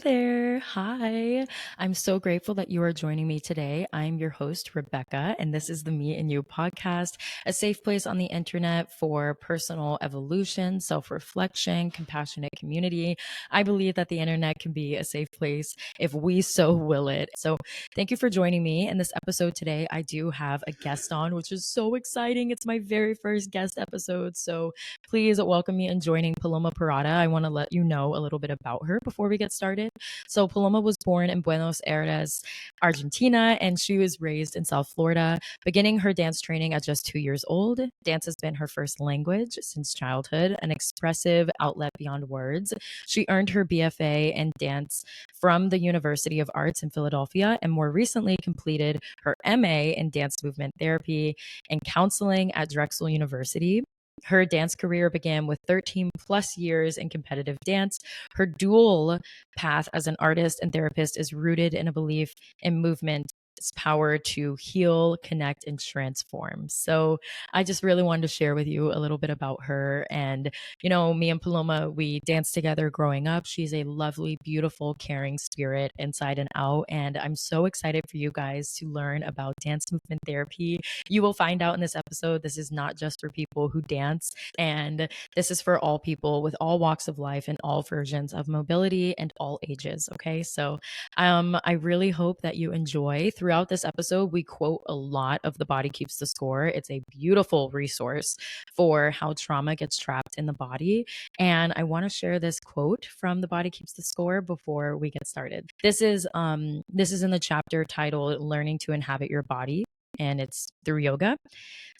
Hello there. Hi. I'm so grateful that you are joining me today. I'm your host, Rebecca, and this is the Me&You podcast, a safe place on the internet for personal evolution, self reflection, compassionate community. I believe that the internet can be a safe place if we so will it. So, thank you for joining me. In this episode today, I do have a guest on, which is so exciting. It's my very first guest episode. So, please welcome me in joining Paloma Parrotta. I want to let you know a little bit about her before we get started. So Paloma was born in Buenos Aires, Argentina, and she was raised in South Florida, beginning her dance training at just 2 years old. Dance has been her first language since childhood, an expressive outlet beyond words. She earned her BFA in dance from the University of Arts in Philadelphia and more recently completed her MA in dance movement therapy and counseling at Drexel University. Her dance career began with 13 plus years in competitive dance. Her dual path as an artist and therapist is rooted in a belief in movement. Power to heal, connect, and transform. So, I just really wanted to share with you a little bit about her. And, me and Paloma, we danced together growing up. She's a lovely, beautiful, caring spirit inside and out. And I'm so excited for you guys to learn about dance movement therapy. You will find out in this episode, this is not just for people who dance, and this is for all people with all walks of life and all versions of mobility and all ages. Okay. So I really hope that you enjoy. Throughout this episode, we quote a lot of The Body Keeps the Score. It's a beautiful resource for how trauma gets trapped in the body. And I want to share this quote from The Body Keeps the Score before we get started. This is in the chapter titled Learning to Inhabit Your Body, and it's through yoga.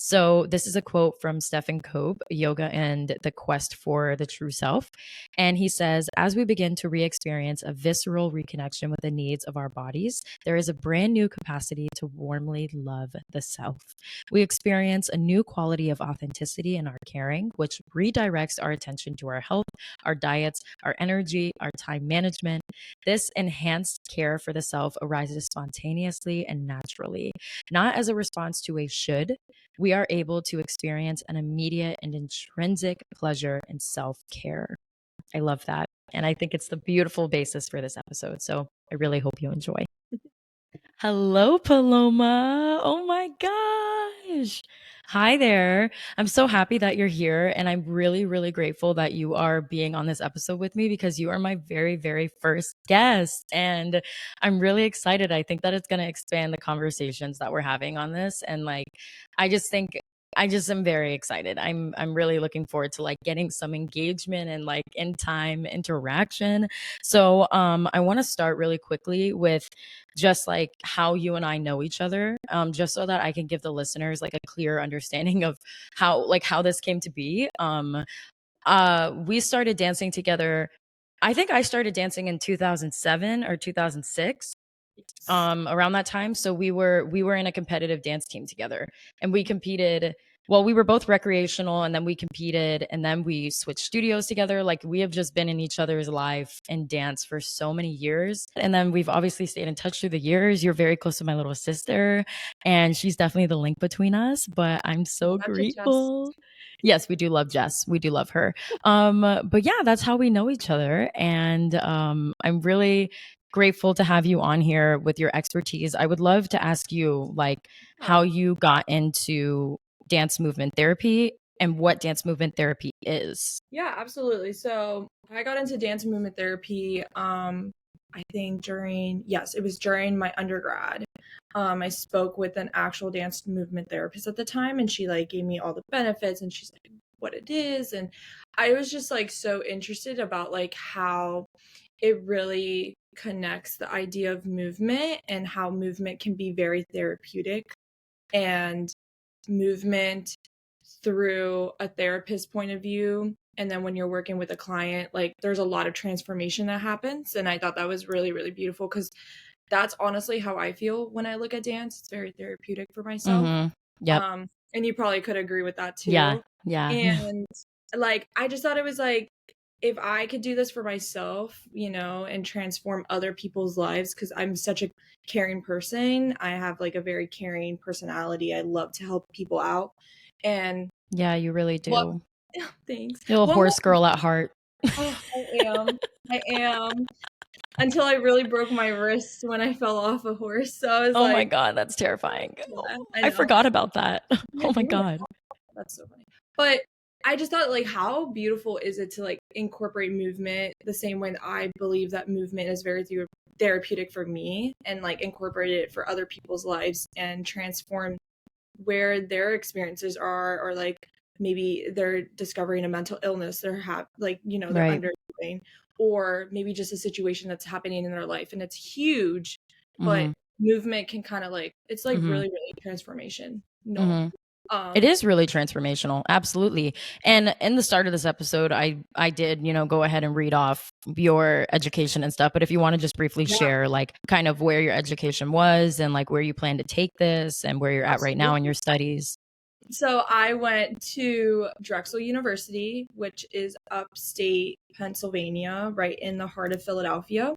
So this is a quote from Stephen Kobe, Yoga and the Quest for the True Self. And he says, as we begin to re-experience a visceral reconnection with the needs of our bodies, there is a brand new capacity to warmly love the self. We experience a new quality of authenticity in our caring, which redirects our attention to our health, our diets, our energy, our time management. This enhanced care for the self arises spontaneously and naturally, not as a response to a should. We are able to experience an immediate and intrinsic pleasure in self care. I love that. And I think it's the beautiful basis for this episode. So I really hope you enjoy. Hello, Paloma. Oh my gosh. Hi there. I'm so happy that you're here. And I'm really, really grateful that you are being on this episode with me because you are my very, very first guest. And I'm really excited. I think that it's going to expand the conversations that we're having on this. And I just think I just am very excited. I'm really looking forward to getting some engagement and in time interaction. So I want to start really quickly with just how you and I know each other, just so that I can give the listeners a clear understanding of how this came to be. We started dancing together. I think I started dancing in 2007 or 2006, around that time. So we were in a competitive dance team together, and we competed. Well, we were both recreational, and then we competed, and then we switched studios together. We have just been in each other's life and dance for so many years. And then we've obviously stayed in touch through the years. You're very close to my little sister, and she's definitely the link between us. But I'm so Not to Jess. grateful. Yes, we do love Jess. We do love her. But yeah, that's how we know each other. And I'm really grateful to have you on here with your expertise. I would love to ask you how you got into dance movement therapy and what dance movement therapy is. Yeah, absolutely. So I got into dance movement therapy, I think it was during my undergrad. I spoke with an actual dance movement therapist at the time, and she gave me all the benefits, and she's like, what it is. And I was just so interested about how it really connects the idea of movement and how movement can be very therapeutic, and movement through a therapist point of view, and then when you're working with a client, there's a lot of transformation that happens. And I thought that was really, really beautiful, because that's honestly how I feel when I look at dance. It's very therapeutic for myself. Yep. And you probably could agree with that too. Yeah. And I just thought it was if I could do this for myself, and transform other people's lives, because I'm such a caring person. I have a very caring personality. I love to help people out. And Yeah, you really do. thanks. You're a One more, horse girl at heart. I am. until I really broke my wrist when I fell off a horse. So I was Oh my like, God, that's terrifying. yeah, I I know. forgot about that. Yeah, Oh my you were. God. That's so funny. But I just thought, like, how beautiful is it to like incorporate movement the same way that I believe that movement is very therapeutic for me, and like incorporate it for other people's lives and transform where their experiences are, or like maybe they're discovering a mental illness they're they're Right. undergoing, or maybe just a situation that's happening in their life and it's huge, but Mm-hmm. movement can kind of like, it's like Mm-hmm. really transformation. No. Mm-hmm. It Um is really transformational. Absolutely. And in the start of this episode, I did, go ahead and read off your education and stuff. But if you want to just briefly yeah, share like kind of where your education was and like where you plan to take this and where you're at right now in absolutely. your studies. So I went to Drexel University, which is upstate Pennsylvania, right in the heart of Philadelphia.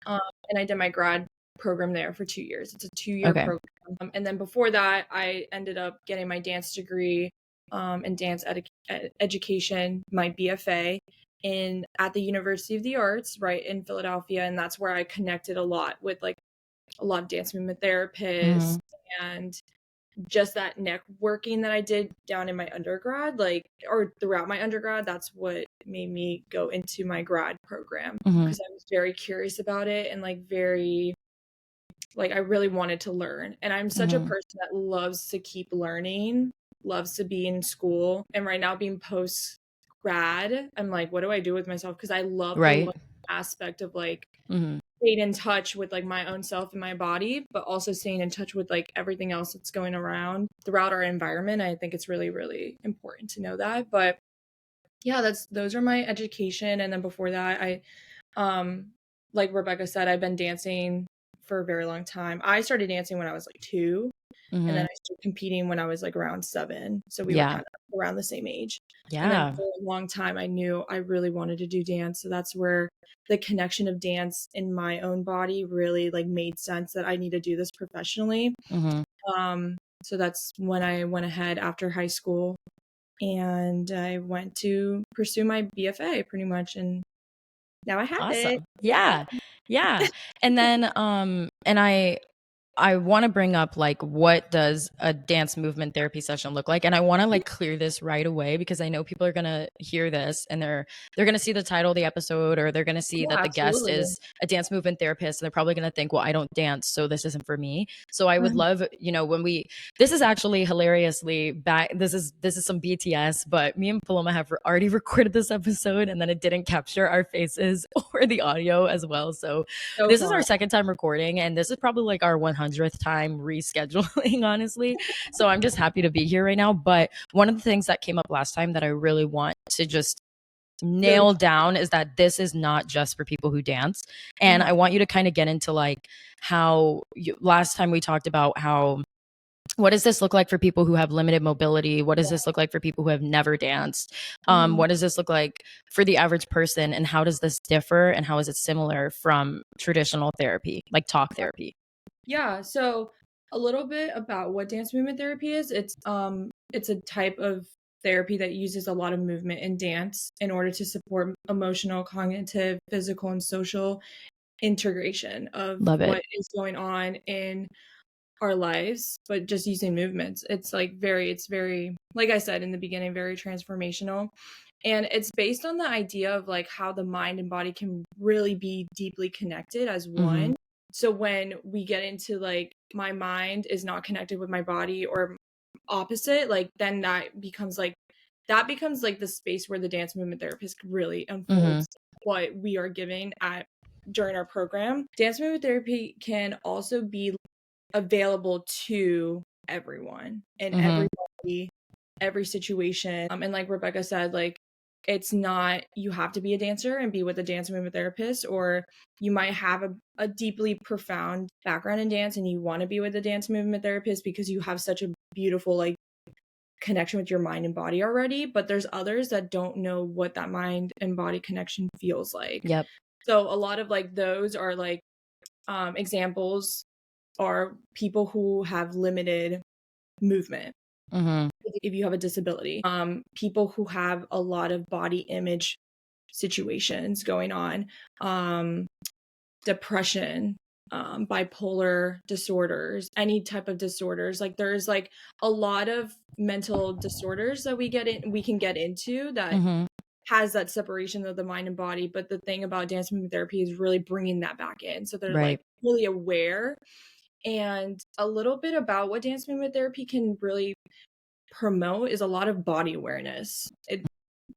Um, and I did my grad program there for 2 years. It's a 2 year Okay. program. And then before that, I ended up getting my dance degree in education, my BFA in at the University of the Arts, right in Philadelphia. And that's where I connected a lot with like a lot of dance movement therapists, Mm-hmm. and just that networking that I did down in my undergrad, like, or throughout my undergrad, that's what made me go into my grad program, Mm-hmm. because I was very curious about it and like very, like, I really wanted to learn. And I'm such a Mm-hmm. person that loves to keep learning, loves to be in school. And right now, being post grad, I'm like, what do I do with myself? Because I love the Right. learning aspect of like Mm-hmm. staying in touch with like my own self and my body, but also staying in touch with like everything else that's going around throughout our environment. I think it's really, really important to know that. But yeah, those are my education. And then before that, um like Rebecca said, I've been dancing for a very long time. I started dancing when I was like 2, and then Mm-hmm. I started competing when I was like around 7. So we were Yeah. kind of around the same age. And then Yeah. for a long time, I knew I really wanted to do dance. So that's where the connection of dance in my own body really like made sense that I need to do this professionally. Mm-hmm. So that's when I went ahead after high school and I went to pursue my BFA pretty much. And now I have it. Awesome. Yeah. Yeah. And then and I want to bring up like what does a dance movement therapy session look like, and I want to like clear this right away because I know people are going to hear this and they're going to see the title of the episode, or they're going to see Yeah, that the guest absolutely. is a dance movement therapist, and they're probably going to think, well, I don't dance, so this isn't for me. So I would love, when we this is actually hilariously back, this is some BTS, but me and Paloma have already recorded this episode and then it didn't capture our faces or the audio as well. So So this is our fun. second time recording, and this is probably like our 100th time rescheduling, honestly. So I'm just happy to be here right now. But one of the things that came up last time that I really want to just Really. nail down is that this is not just for people who dance. And I want you to kind of get into like how last time we talked about how what does this look like for people who have limited mobility? What does this look like for people who have never danced? Mhm. What does this look like for the average person? And how does this differ? And how is it similar from traditional therapy, like talk therapy? Yeah, so a little bit about what dance movement therapy is. It's a type of therapy that uses a lot of movement and dance in order to support emotional, cognitive, physical, and social integration of Love it. what is going on in our lives, but just using movements. It's very, like I said in the beginning, very transformational. And it's based on the idea of like how the mind and body can really be deeply connected as Mm-hmm. one. So when we get into like my mind is not connected with my body or opposite, like then that becomes like the space where the dance movement therapist really Mm-hmm. unfolds what we are giving at during our program. Dance movement therapy can also be available to everyone and Mm-hmm. everybody, every situation. And like Rebecca said, like it's not you have to be a dancer and be with a dance movement therapist, or you might have a deeply profound background in dance and you want to be with a dance movement therapist because you have such a beautiful like connection with your mind and body already. But there's others that don't know what that mind and body connection feels like. Yep. So a lot of like those are like examples are people who have limited movement Mm-hmm. if you have a disability, people who have a lot of body image situations going on, depression, bipolar disorders, any type of disorders. Like there's like a lot of mental disorders that we can get into that has that separation of the mind and body. But the thing about dance movement therapy is really bringing that back in. So they're like really aware. And a little bit about what dance movement therapy can really promote is a lot of body awareness.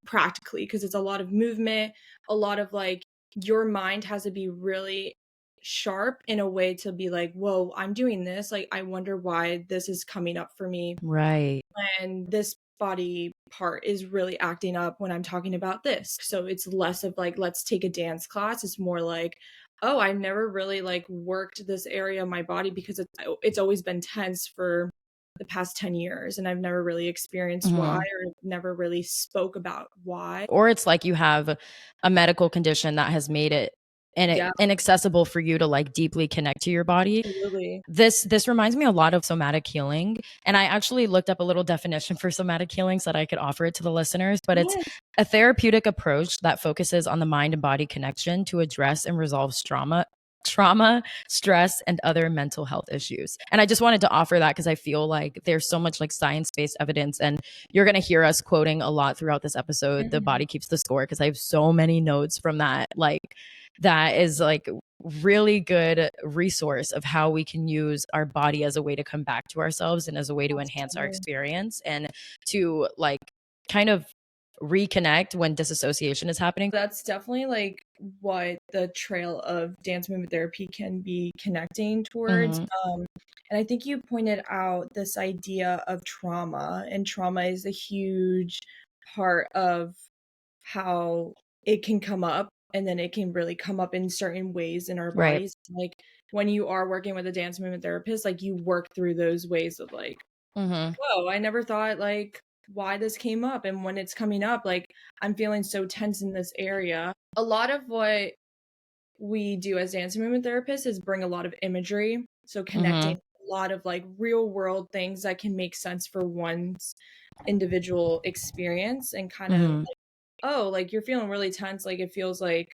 Practically, because it's a lot of movement, a lot of like your mind has to be really sharp in a way to be like, whoa, I'm doing this, like I wonder why this is coming up for me, Right. and this body part is really acting up when I'm talking about this. So it's less of like, let's take a dance class. It's more like, oh, I never really like worked this area of my body because it's always been tense for the past 10 years and I've never really experienced why, or never really spoke about why. Or it's like you have a medical condition that has made it inaccessible for you to like deeply connect to your body. Absolutely. This reminds me a lot of somatic healing, and I actually looked up a little definition for somatic healing so that I could offer it to the listeners, but it's a therapeutic approach that focuses on the mind and body connection to address and resolve trauma, stress, and other mental health issues. And I just wanted to offer that because I feel like there's so much like science-based evidence, and you're going to hear us quoting a lot throughout this episode, The Body Keeps the Score, because I have so many notes from that. Like that is like really good resource of how we can use our body as a way to come back to ourselves and as a way to enhance our experience and to like kind of reconnect when disassociation is happening. That's definitely like what the trail of dance movement therapy can be connecting towards. And I think you pointed out this idea of trauma, and trauma is a huge part of how it can come up, and then it can really come up in certain ways in our bodies. Like when you are working with a dance movement therapist, like you work through those ways of like, whoa, I never thought like why this came up, and when it's coming up, like I'm feeling so tense in this area. A lot of what we do as dance movement therapists is bring a lot of imagery, so connecting a lot of like real world things that can make sense for one's individual experience, and kind of like, oh, like you're feeling really tense, like it feels like,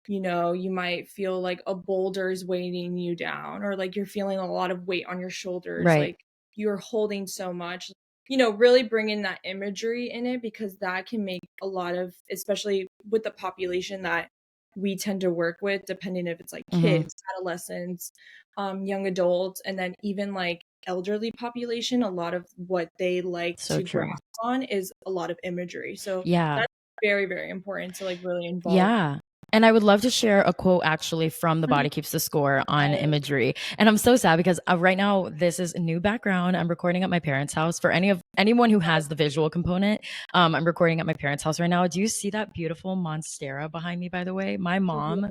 you know, you might feel like a boulder is weighting you down, or like you're feeling a lot of weight on your shoulders, like you're holding so much, you know, really bringing that imagery in it, because that can make a lot of, especially with the population that we tend to work with, depending if it's like kids, adolescents, young adults, and then even like elderly population, a lot of what they like to grasp on is a lot of imagery. So that's very, very important to like really involve. And I would love to share a quote actually from The Body Keeps the Score on imagery. And I'm so sad because right now this is a new background. I'm recording at my parents' house. For anyone who has the visual component, I'm recording at my parents' house right now. Do you see that beautiful monstera behind me, by the way? My mom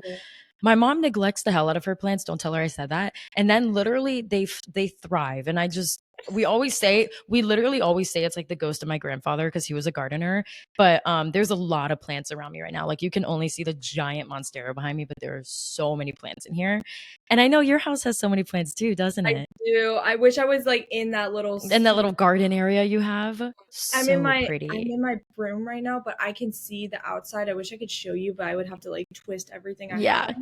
neglects the hell out of her plants. Don't tell her I said that. And then literally they thrive. And we literally always say it's like the ghost of my grandfather because he was a gardener. But there's a lot of plants around me right now. Like you can only see the giant monstera behind me, but there are so many plants in here. And I know your house has so many plants too, doesn't it? I do. I wish I was like in that little garden area you have. So pretty. I'm in my room right now, but I can see the outside. I wish I could show you, but I would have to like twist everything I have.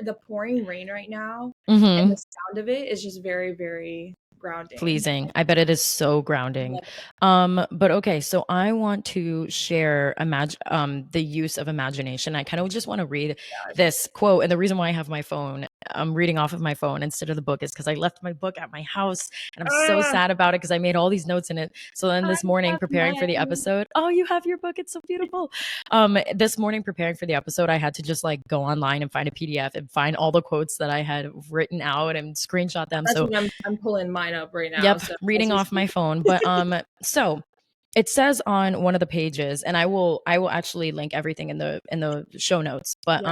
The pouring rain right now, and the sound of it is just very, very grounding. Pleasing. I bet it is so grounding. But okay, so I want to share the use of imagination. I kind of just want to read this quote, and the reason why I have my phone, I'm reading off of my phone instead of the book, is because I left my book at my house, and I'm so sad about it because I made all these notes in it. So then this morning, preparing for the episode, oh, you have your book? It's so beautiful. This morning, preparing for the episode, I had to just like go online and find a PDF and find all the quotes that I had written out and screenshot them. That's what I'm pulling mine up right now. So reading off my phone. But so it says on one of the pages, and I will actually link everything in the show notes. But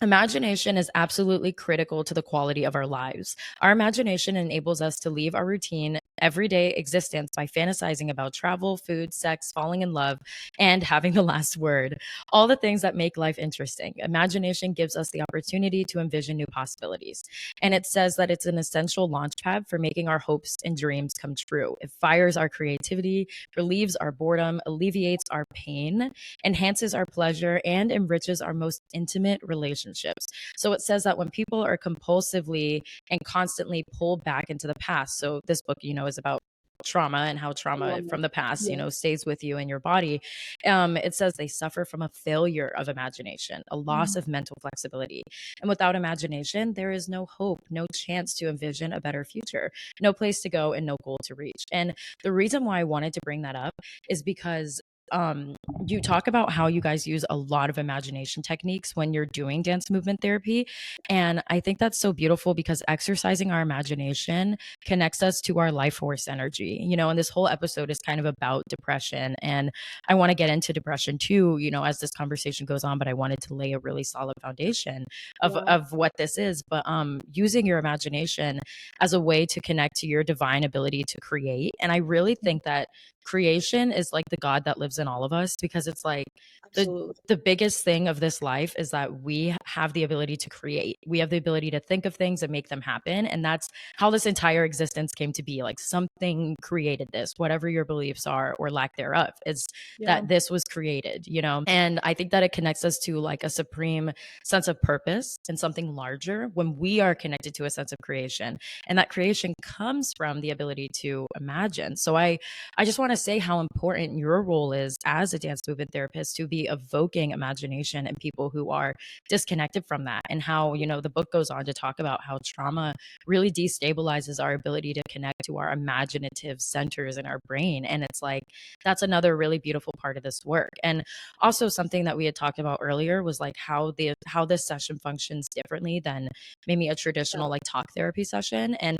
imagination is absolutely critical to the quality of our lives. Our imagination enables us to leave our routine everyday existence by fantasizing about travel, food, sex, falling in love, and having the last word. All the things that make life interesting. Imagination gives us the opportunity to envision new possibilities. And it says that it's an essential launch pad for making our hopes and dreams come true. It fires our creativity, relieves our boredom, alleviates our pain, enhances our pleasure, and enriches our most intimate relationships. So it says that when people are compulsively and constantly pulled back into the past, so this book, is about trauma and how I trauma love from that. the past, Yeah. stays with you in your body. It says they suffer from a failure of imagination, a loss Mhm. of mental flexibility. And without imagination, there is no hope, no chance to envision a better future, no place to go, and no goal to reach. And the reason why I wanted to bring that up is because um you talk about how you guys use a lot of imagination techniques when you're doing dance movement therapy, and I think that's so beautiful because exercising our imagination connects us to our life force energy, and this whole episode is kind of about depression, and I want to get into depression too, as this conversation goes on, but I wanted to lay a really solid foundation of Yeah. of what this is. But using your imagination as a way to connect to your divine ability to create, and I really think that creation is like the God that lives in all of us, because it's like the Absolutely. the biggest thing of this life is that we have the ability to create. We have the ability to think of things and make them happen. And that's how this entire existence came to be. Like something created this, whatever your beliefs are or lack thereof, is Yeah. that this was created. And I think that it connects us to like a supreme sense of purpose and something larger when we are connected to a sense of creation. And that creation comes from the ability to imagine. So I just want to say how important your role is as a dance movement therapist to be evoking imagination in people who are disconnected from that. And how, the book goes on to talk about how trauma really destabilizes our ability to connect to our imaginative centers in our brain. And it's like, that's another really beautiful part of this work. And also something that we had talked about earlier was like how this session functions differently than maybe a Yeah. traditional like talk therapy session. And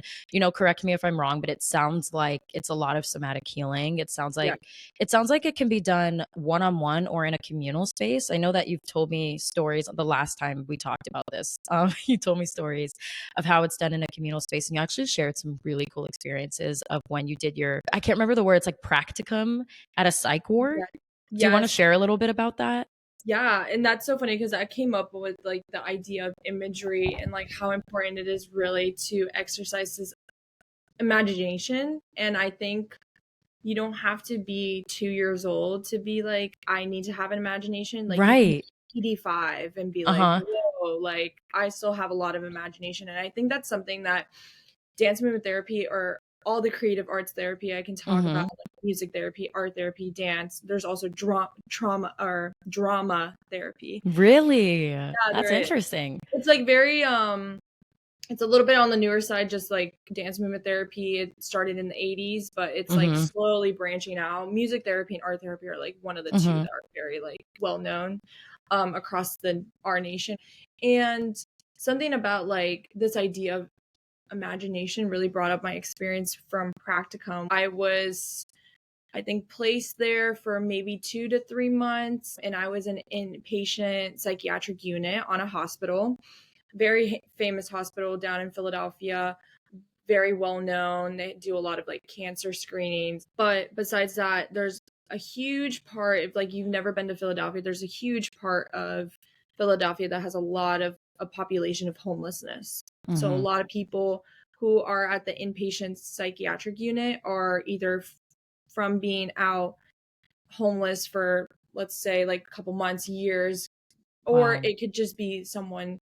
correct me if I'm wrong, but it sounds like it's a lot of somatic healing. Yeah. It sounds like it can be done one-on-one or in a communal space. I know that you've told me stories the last time we talked about this. You told me stories of how it's done in a communal space, and you actually shared some really cool experiences of when you did your, I can't remember the word, it's like practicum at a psych ward. Yeah. Do you want to Yes. share a little bit about that? Yeah, and that's so funny because I came up with like the idea of imagery and like how important it is really to exercise this imagination. And I think you don't have to be 2 years old to be like, I need to have an imagination. Like you can Right. be PD5 and be like, Uh-huh. whoa, like I still have a lot of imagination. And I think that's something that dance movement therapy or all the creative arts therapy I can talk about, Mm-hmm. like music therapy, art therapy, dance. There's also trauma or drama therapy. Really? Yeah, That's there is. interesting. It's like very it's a little bit on the newer side, just like dance movement therapy. It started in the 80s, but it's like Mm-hmm. slowly branching out. Music therapy and art therapy are like one of the two Mm-hmm. that are very like well known across the our nation. And something about like this idea of imagination really brought up my experience from practicum. I was, I think, placed there for maybe 2 to 3 months, and I was an inpatient psychiatric unit on a hospital, very famous hospital down in Philadelphia, very well known. They do a lot of like cancer screenings. But besides that, there's a huge part, if like you've never been to Philadelphia, there's a huge part of Philadelphia that has a lot of a population of homelessness. So a Mm-hmm. lot of people who are at the inpatient psychiatric unit are either from being out homeless for, let's say, like a couple months, years, or Wow. it could just be someone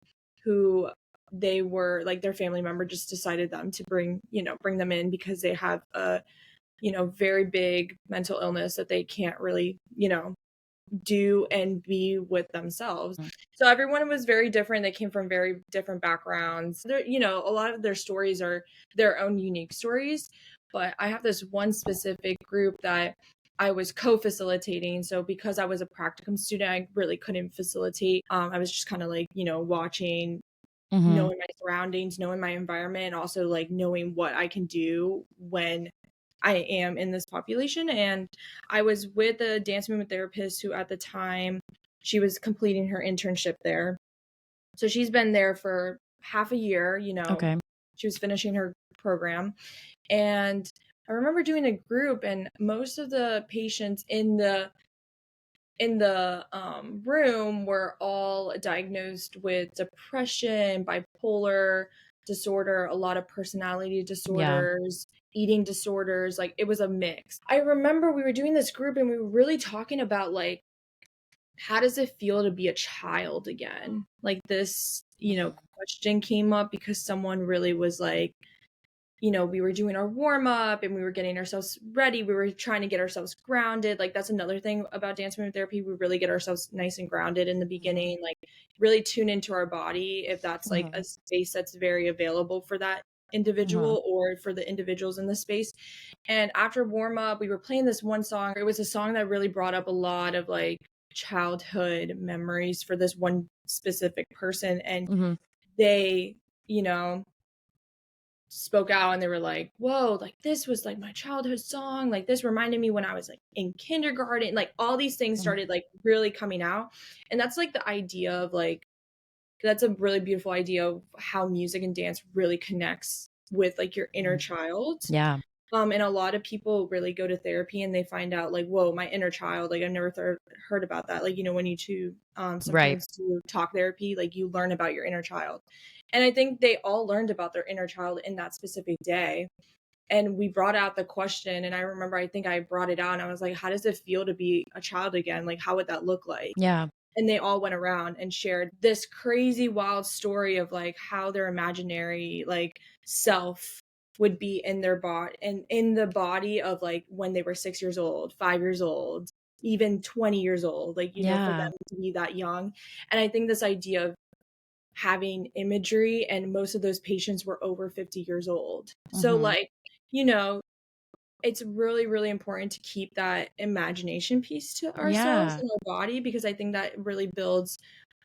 who they were like their family member just decided them to bring them in because they have a very big mental illness that they can't really do and be with themselves. So everyone was very different. They came from very different backgrounds. A lot of their stories are their own unique stories, but I have this one specific group that I was co-facilitating. So because I was a practicum student, I really couldn't facilitate. I was just kind of like, watching, Mm-hmm. knowing my surroundings, knowing my environment, and also like knowing what I can do when I am in this population. And I was with a dance movement therapist who at the time she was completing her internship there. So she's been there for half a year, Okay. she was finishing her program. And I remember doing a group, and most of the patients in the room were all diagnosed with depression, bipolar disorder, a lot of personality Yeah. disorders, eating disorders. Like, it was a mix. I remember we were doing this group and we were really talking about, like, how does it feel to be a child again? Like, this, question came up because someone really was like, we were doing our warm up and we were getting ourselves ready. We were trying to get ourselves grounded. Like, that's another thing about dance movement therapy. We really get ourselves nice and grounded in the beginning, like really tune into our body if that's like a space that's very available for that individual or for the individuals in the space. And after warm up, we were playing this one song. It was a song that really brought up a lot of like childhood memories for this one specific person. And they, you know, spoke out and they were like, whoa, like this was like my childhood song, like this reminded me when I was like in kindergarten, like all these things started like really coming out. And that's like the idea of like, that's a really beautiful idea of how music and dance really connects with like your inner child. Yeah. And a lot of people really go to therapy and they find out like, whoa, my inner child, like I've never heard about that. Like, when you two sometimes do talk therapy, like you learn about your inner child. And I think they all learned about their inner child in that specific day. And we brought out the question, and I remember, I think I brought it out and I was like, how does it feel to be a child again? Like, how would that look like? Yeah. And they all went around and shared this crazy wild story of like how their imaginary like self would be in their body and in the body of like when they were 6 years old, 5 years old, even 20 years old, like, for them to be that young. And I think this idea of having imagery, and most of those patients were over 50 years old. So like, you know, it's really, really important to keep that imagination piece to ourselves Yeah. and our body, because I think that really builds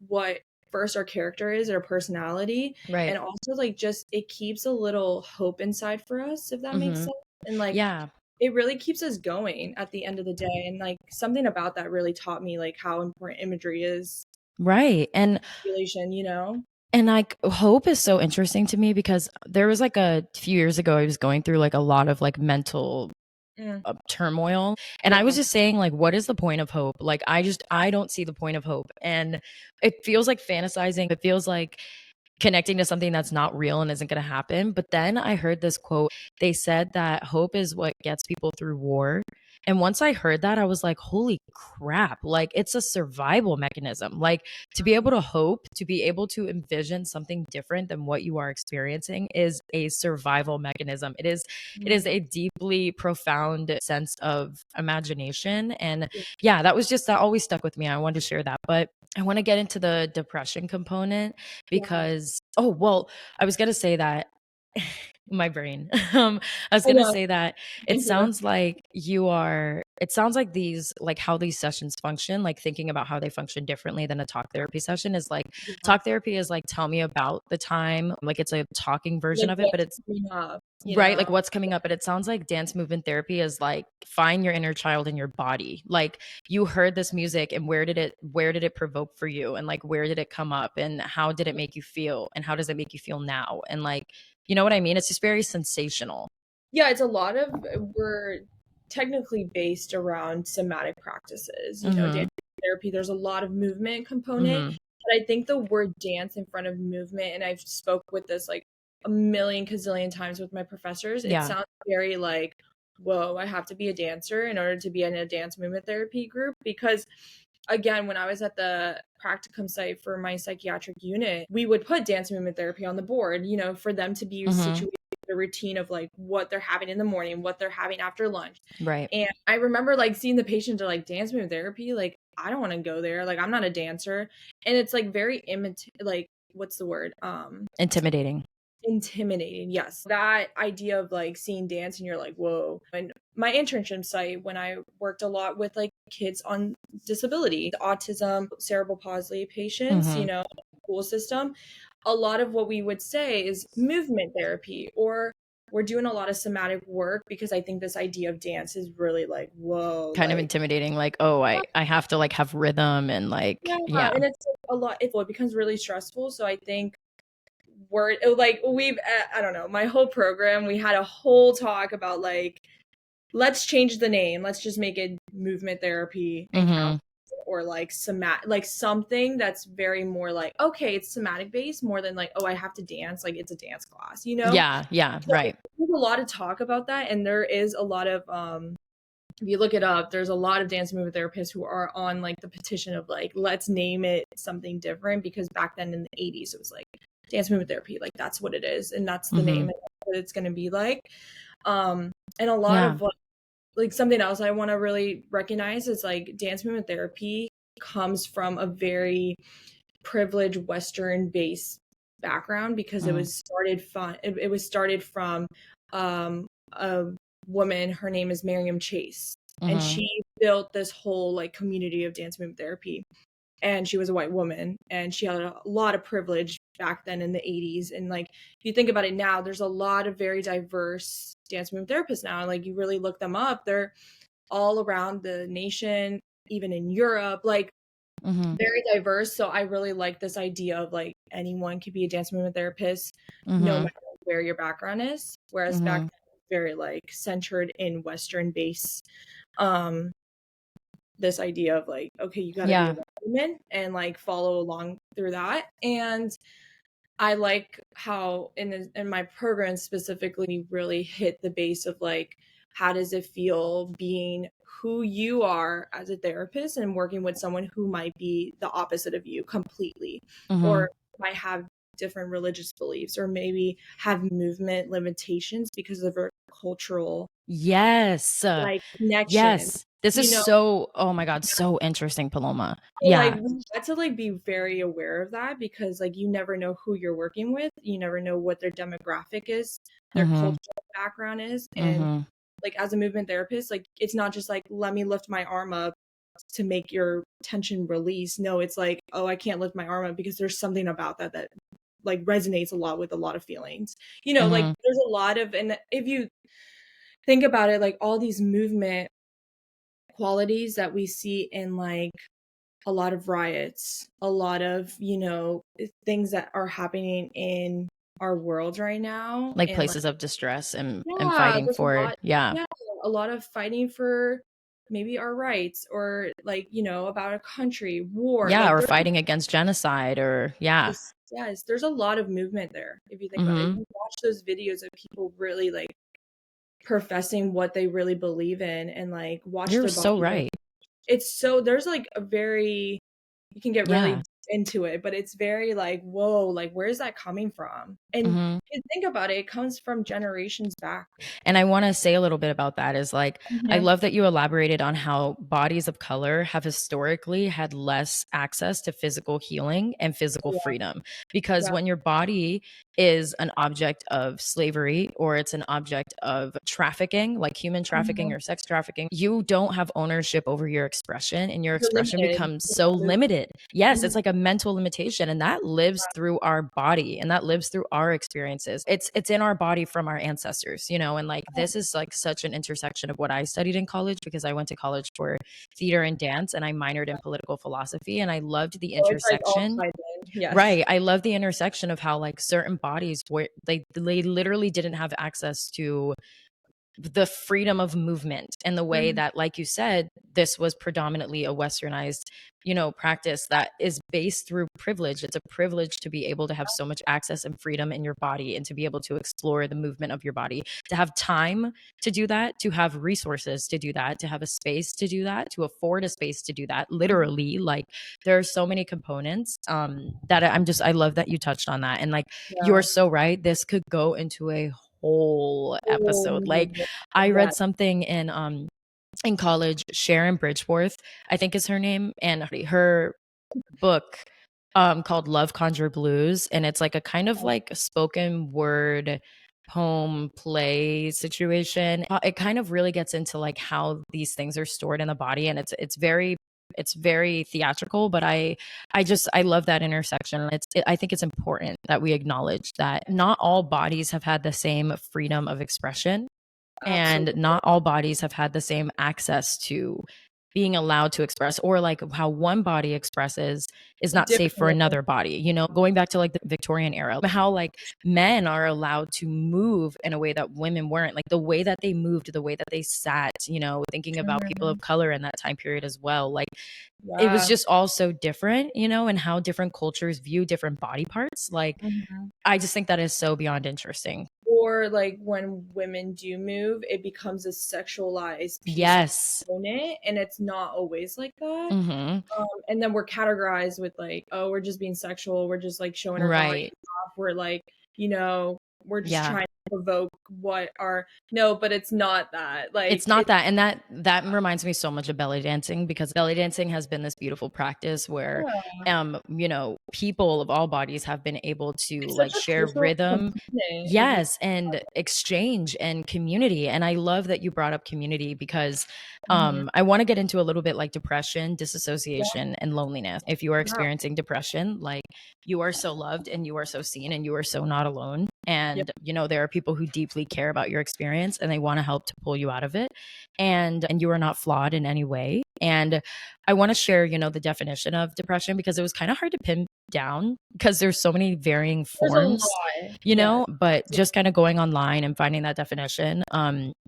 what first our character is, our personality, Right. and also like just it keeps a little hope inside for us, if that makes sense. And like Yeah. it really keeps us going at the end of the day. And like something about that really taught me like how important imagery is. Right. And like hope is so interesting to me because there was like a few years ago I was going through like a lot of like mental Mm, turmoil, and I was yeah. just saying like, what is the point of hope? Like I don't see the point of hope, and it feels like fantasizing. It feels like connecting to something that's not real and isn't going to happen. But then I heard this quote. They said that hope is what gets people through war. And once I heard that, I was like, holy crap. Like, it's a survival mechanism. Like, to be able to hope, to be able to envision something different than what you are experiencing is a survival mechanism. It is a deeply profound sense of imagination. And yeah, that always stuck with me. I wanted to share that. But I want to get into the depression component Yeah. because, oh, well, I was going to say that my brain. I was I going to know. say that Thank you. it sounds like how these sessions function, like thinking about how they function differently than a talk therapy session is like, Yeah. talk therapy is like, tell me about the time. Like it's a talking version Like of it, but what's it's coming up, right. Like what's coming up. But it sounds like dance movement therapy is like, find your inner child in your body. Like you heard this music and where did it provoke for you? And like, where did it come up and how did it make you feel? And how does it make you feel now? And like, you know what I mean? It's just very sensational. Yeah, it's a lot of we're technically based around somatic practices. Mm-hmm. Dance therapy, there's a lot of movement component, Mm-hmm. but I think the word dance in front of movement, and I've spoke with this like a million gazillion times with my professors, it Yeah. sounds very like, whoa, I have to be a dancer in order to be in a dance movement therapy group. Because again, when I was at the practicum site for my psychiatric unit, we would put dance movement therapy on the board, for them to be Mm-hmm. situated in the routine of like what they're having in the morning, what they're having after lunch. Right. And I remember like seeing the patient to like dance movement therapy, like I don't want to go there. Like I'm not a dancer. And it's like very like what's the word? Intimidating. Intimidating, yes. That idea of like seeing dance and you're like, whoa. And my internship site, when I worked a lot with like kids on disability, autism, cerebral palsy patients, Mm-hmm. school system, a lot of what we would say is movement therapy, or we're doing a lot of somatic work, because I think this idea of dance is really like, whoa, Kind of like, intimidating. Like, oh, I have to like have rhythm and yeah. like, yeah. And it's like a lot, it becomes really stressful. So I think we're like, I don't know, my whole program, we had a whole talk about like let's change the name. Let's just make it movement therapy and counseling, or like somatic, like something that's very more like, okay, it's somatic based more than like, oh, I have to dance, like it's a dance class, you know? Yeah, So right. there's a lot of talk about that, and there is a lot of if you look it up, there's a lot of dance movement therapists who are on like the petition of like, let's name it something different, because back then in the 80s it was like dance movement therapy, like that's what it is, and that's the name, and that's what it's going to be like. And a lot of like something else I want to really recognize is like dance movement therapy comes from a very privileged Western based background, because it was started from a woman. Her name is Miriam Chase, and she built this whole like community of dance movement therapy. And she was a white woman, and she had a lot of privilege back then in the 80s. And like, if you think about it now, there's a lot of very diverse dance movement therapists now, and like you really look them up, they're all around the nation, even in Europe, like very diverse. So I really like this idea of like anyone could be a dance movement therapist, no matter where your background is. Whereas back then, very like centered in Western base, this idea of like, okay, you got to be a woman and like follow along through that. And I like how in my program specifically, we really hit the base of like, how does it feel being who you are as a therapist and working with someone who might be the opposite of you completely, or might have different religious beliefs, or maybe have movement limitations because of her cultural like connection. This is so, oh my God, so interesting, Paloma. Like we had to like be very aware of that, because like you never know who you're working with, you never know what their demographic is, their cultural background is. And like as a movement therapist, like it's not just like, let me lift my arm up to make your tension release. No, it's like, oh, I can't lift my arm up because there's something about that like resonates a lot with a lot of feelings, like there's a lot of, and if you think about it, like all these movement qualities that we see in like a lot of riots, a lot of, things that are happening in our world right now. Like And places of distress and fighting there's for, a lot of fighting for maybe our rights, or like, about a country, war. Like or fighting against genocide, or yes, there's a lot of movement there. If you think about it, you watch those videos of people really like professing what they really believe in, and like watch You're their so body. right. It's so, there's like a very, you can get really into it, but it's very like, whoa, like where's that coming from? And you think about it, it comes from generations back. And I want to say a little bit about that is like, I love that you elaborated on how bodies of color have historically had less access to physical healing and physical freedom. Because when your body is an object of slavery, or it's an object of trafficking, like human trafficking or sex trafficking, you don't have ownership over your expression, and your expression becomes so limited. Yes, it's like a mental limitation, and that lives through our body, and that lives through our experiences. It's in our body from our ancestors, and like this is like such an intersection of what I studied in college, because I went to college for theater and dance, and I minored in political philosophy, and I loved the intersection. Right. I love the intersection of how like certain bodies were they literally didn't have access to the freedom of movement, and the way that, like you said, this was predominantly a westernized, practice that is based through privilege. It's a privilege to be able to have so much access and freedom in your body, and to be able to explore the movement of your body, to have time to do that, to have resources to do that, to have a space to do that, to afford a space to do that. Literally, like there are so many components that I love that you touched on that. And like you're so right, this could go into a whole episode. Like I read something in college, Sharon Bridgeworth, I think is her name, and her book called Love Conjure Blues, and it's like a kind of like a spoken word poem play situation. It kind of really gets into like how these things are stored in the body, and it's very theatrical, but I love that intersection. I think it's important that we acknowledge that not all bodies have had the same freedom of expression. Absolutely. And not all bodies have had the same access to being allowed to express, or like how one body expresses is not safe for Different. another body, you know, going back to like the Victorian era, how like men are allowed to move in a way that women weren't, like the way that they moved, the way that they sat, you know, thinking about people of color in that time period as well. Like it was Yeah. just all so different, you know, and how different cultures view different body parts. Like Mhm. I just think that is so beyond interesting. Or like when women do move, it becomes a sexualized piece of Yes. component, and it's not always like that. Mm-hmm. And then we're categorized with like, oh, we're just being sexual, we're just like showing our body Right. off, we're like, you know, we're just Yeah. trying to provoke what our no, but it's not that. Like It's not it's that. And that reminds me so much of belly dancing, because belly dancing has been this beautiful practice where yeah, you know, people of all bodies have been able to it's like such a share cultural rhythm. component of Yes, and exchange and community. And I love that you brought up community, because Mhm. I want to get into a little bit like depression, Yeah, disassociation, and loneliness. If you are yeah, experiencing depression, like you are so loved and you are so seen and you are so not alone. yeah. And you know, there are people who deeply care about your experience and they want to help to pull you out of it. And you are not flawed in any way. And I want to share, you know, the definition of depression, because it was kind of hard to pin down because there's so many varying There's a forms, lot. you Yes. know, but just kind of going online and finding that definition.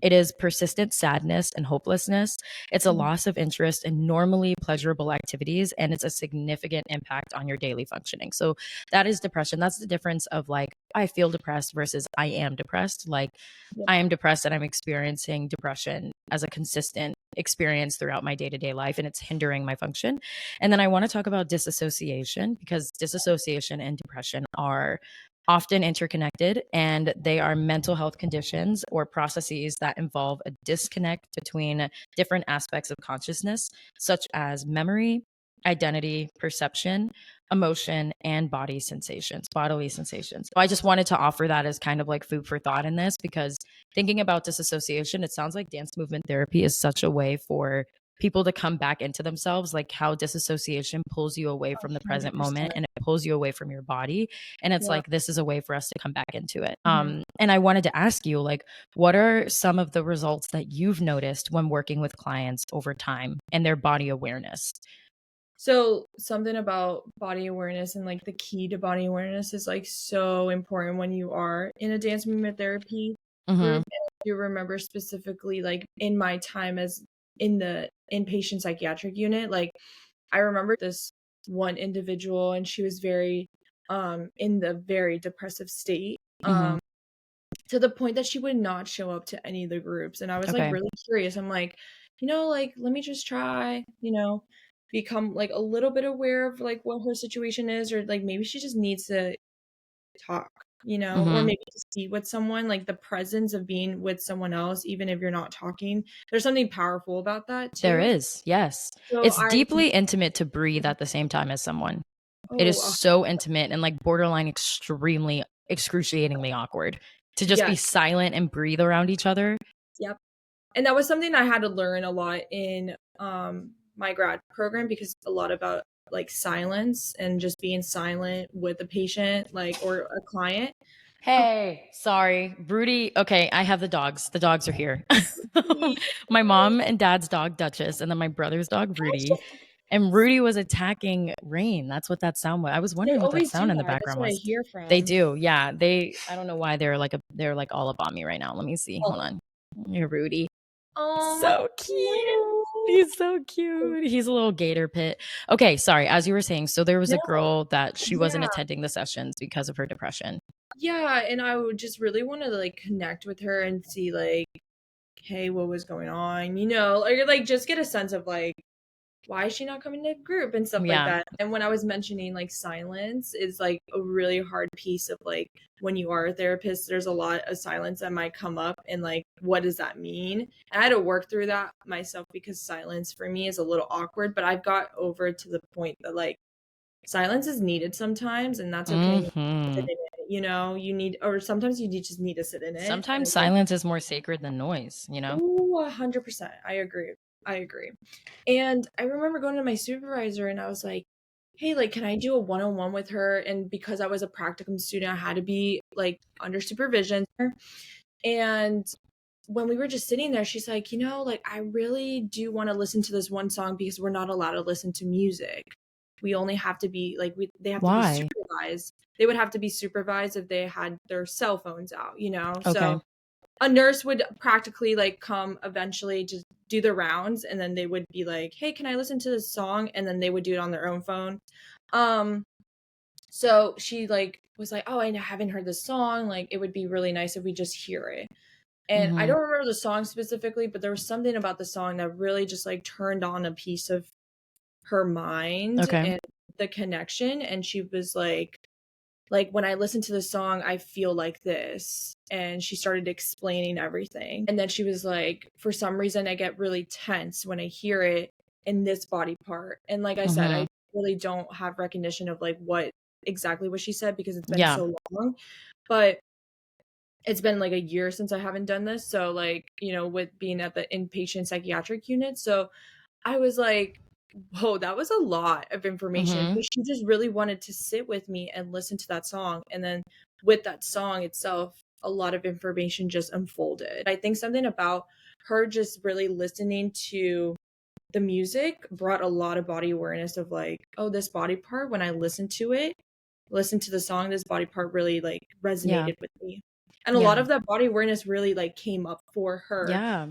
It is persistent sadness and hopelessness. It's a Mhm. loss of interest in normally pleasurable activities, and it's a significant impact on your daily functioning. So that is depression. That's the difference of like I feel depressed versus I am depressed. Like Yep. I am depressed and I'm experiencing depression as a consistent experience throughout my day-to-day life, and it's hindering my function. And then I want to talk about disassociation, because disassociation and depression are often interconnected, and they are mental health conditions or processes that involve a disconnect between different aspects of consciousness, such as memory, identity, perception, emotion, and bodily sensations. So I just wanted to offer that as kind of like food for thought in this, because thinking about disassociation, it sounds like dance movement therapy is such a way for people to come back into themselves, like how disassociation pulls you away from the present moment 100%. and it pulls you away from your body. And it's Yeah. like, this is a way for us to come back into it. Mhm. And I wanted to ask you, like, what are some of the results that you've noticed when working with clients over time and their body awareness? So something about body awareness and like the key to body awareness is like so important when you are in a dance movement therapy Mm-hmm. group. And I do remember specifically like in my time as in the inpatient psychiatric unit, like I remember this one individual and she was very in the very depressive state. Mm-hmm. To the point that she would not show up to any of the groups, and I was, like, Okay. really curious. I'm like, like, let me just try, become, like, a little bit aware of, like, what her situation is, or, like, maybe she just needs to talk, or Mm-hmm. maybe just be with someone, like, the presence of being with someone else, even if you're not talking. There's something powerful about that There too. is, yes. So It's I deeply intimate to breathe at the same time as someone. It is oh, so intimate and like borderline extremely excruciatingly awkward to just be yes, silent and breathe around each other. yep. And that was something I had to learn a lot in my grad program because a lot about like silence and just being silent with a patient like or a client. Um, Hey, sorry, Broody. Okay, I have the dogs. The dogs are here. My mom and dad's dog, Duchess, and then my brother's dog, Rudy. And Rudy was attacking Rain. That's what that sound was. I was they wondering what that always do sound in the that. That's background what I was. hear They from. do. Yeah. I don't know why they're like all up on me right now. Let me see. Hold Oh, on. You're Rudy. my So cute. boy. He's so cute. He's a little gator pit. Okay, sorry. As you were saying, so there was a No, girl that she wasn't yeah, attending the sessions because of her depression. yeah, and I would just really want to like connect with her and see like, hey, what was going on, or like just get a sense of like why is she not coming to group and stuff like Yeah. that. And when I was mentioning like silence is like a really hard piece of like when you are a therapist, there's a lot of silence that might come up and like what does that mean? And I had to work through that myself because silence for me is a little awkward, but I've got over to the point that like silence is needed sometimes and that's okay. Sit Hmm. in it, you need or sometimes just need to sit in it. And Sometimes I think silence is more sacred than noise, you know? ooh, 100%. I agree. I agree. And I remember going to my supervisor and I was like, "Hey, like, can I do a one-on-one with her?" And because I was a practicum student, I had to be like under supervision. And when we were just sitting there, she's like, like, I really do want to listen to this one song because we're not allowed to listen to music. We only have to be like, they have to be Why? supervised. They would have to be supervised if they had their cell phones out. Okay. So a nurse would practically like come eventually, just do the rounds, and then they would be like, hey, can I listen to this song? And then they would do it on their own phone. So she like was like, oh, I haven't heard this song. Like, it would be really nice if we just hear it. And I Mm-hmm. don't remember the song specifically, but there was something about the song that really just like turned on a piece of her mind Okay. and the connection. And she was like, when I listen to the song, I feel like this. And she started explaining everything. And then she was like, for some reason, I get really tense when I hear it in this body part. And like I said, Mm-hmm. I really don't have recognition of like what exactly what she said because it's been Yeah. so long. But it's been like a year since I haven't done this. So like, with being at the inpatient psychiatric unit. So I was like, whoa, that was a lot of information. Mm-hmm. But she just really wanted to sit with me and listen to that song. And then with that song itself, a lot of information just unfolded. I think something about her just really listening to the music brought a lot of body awareness of like, oh, this body part, when I listen to the song, this body part really like Yeah. resonated with me. And a lot Yeah. of that body awareness really like came up for her Yeah.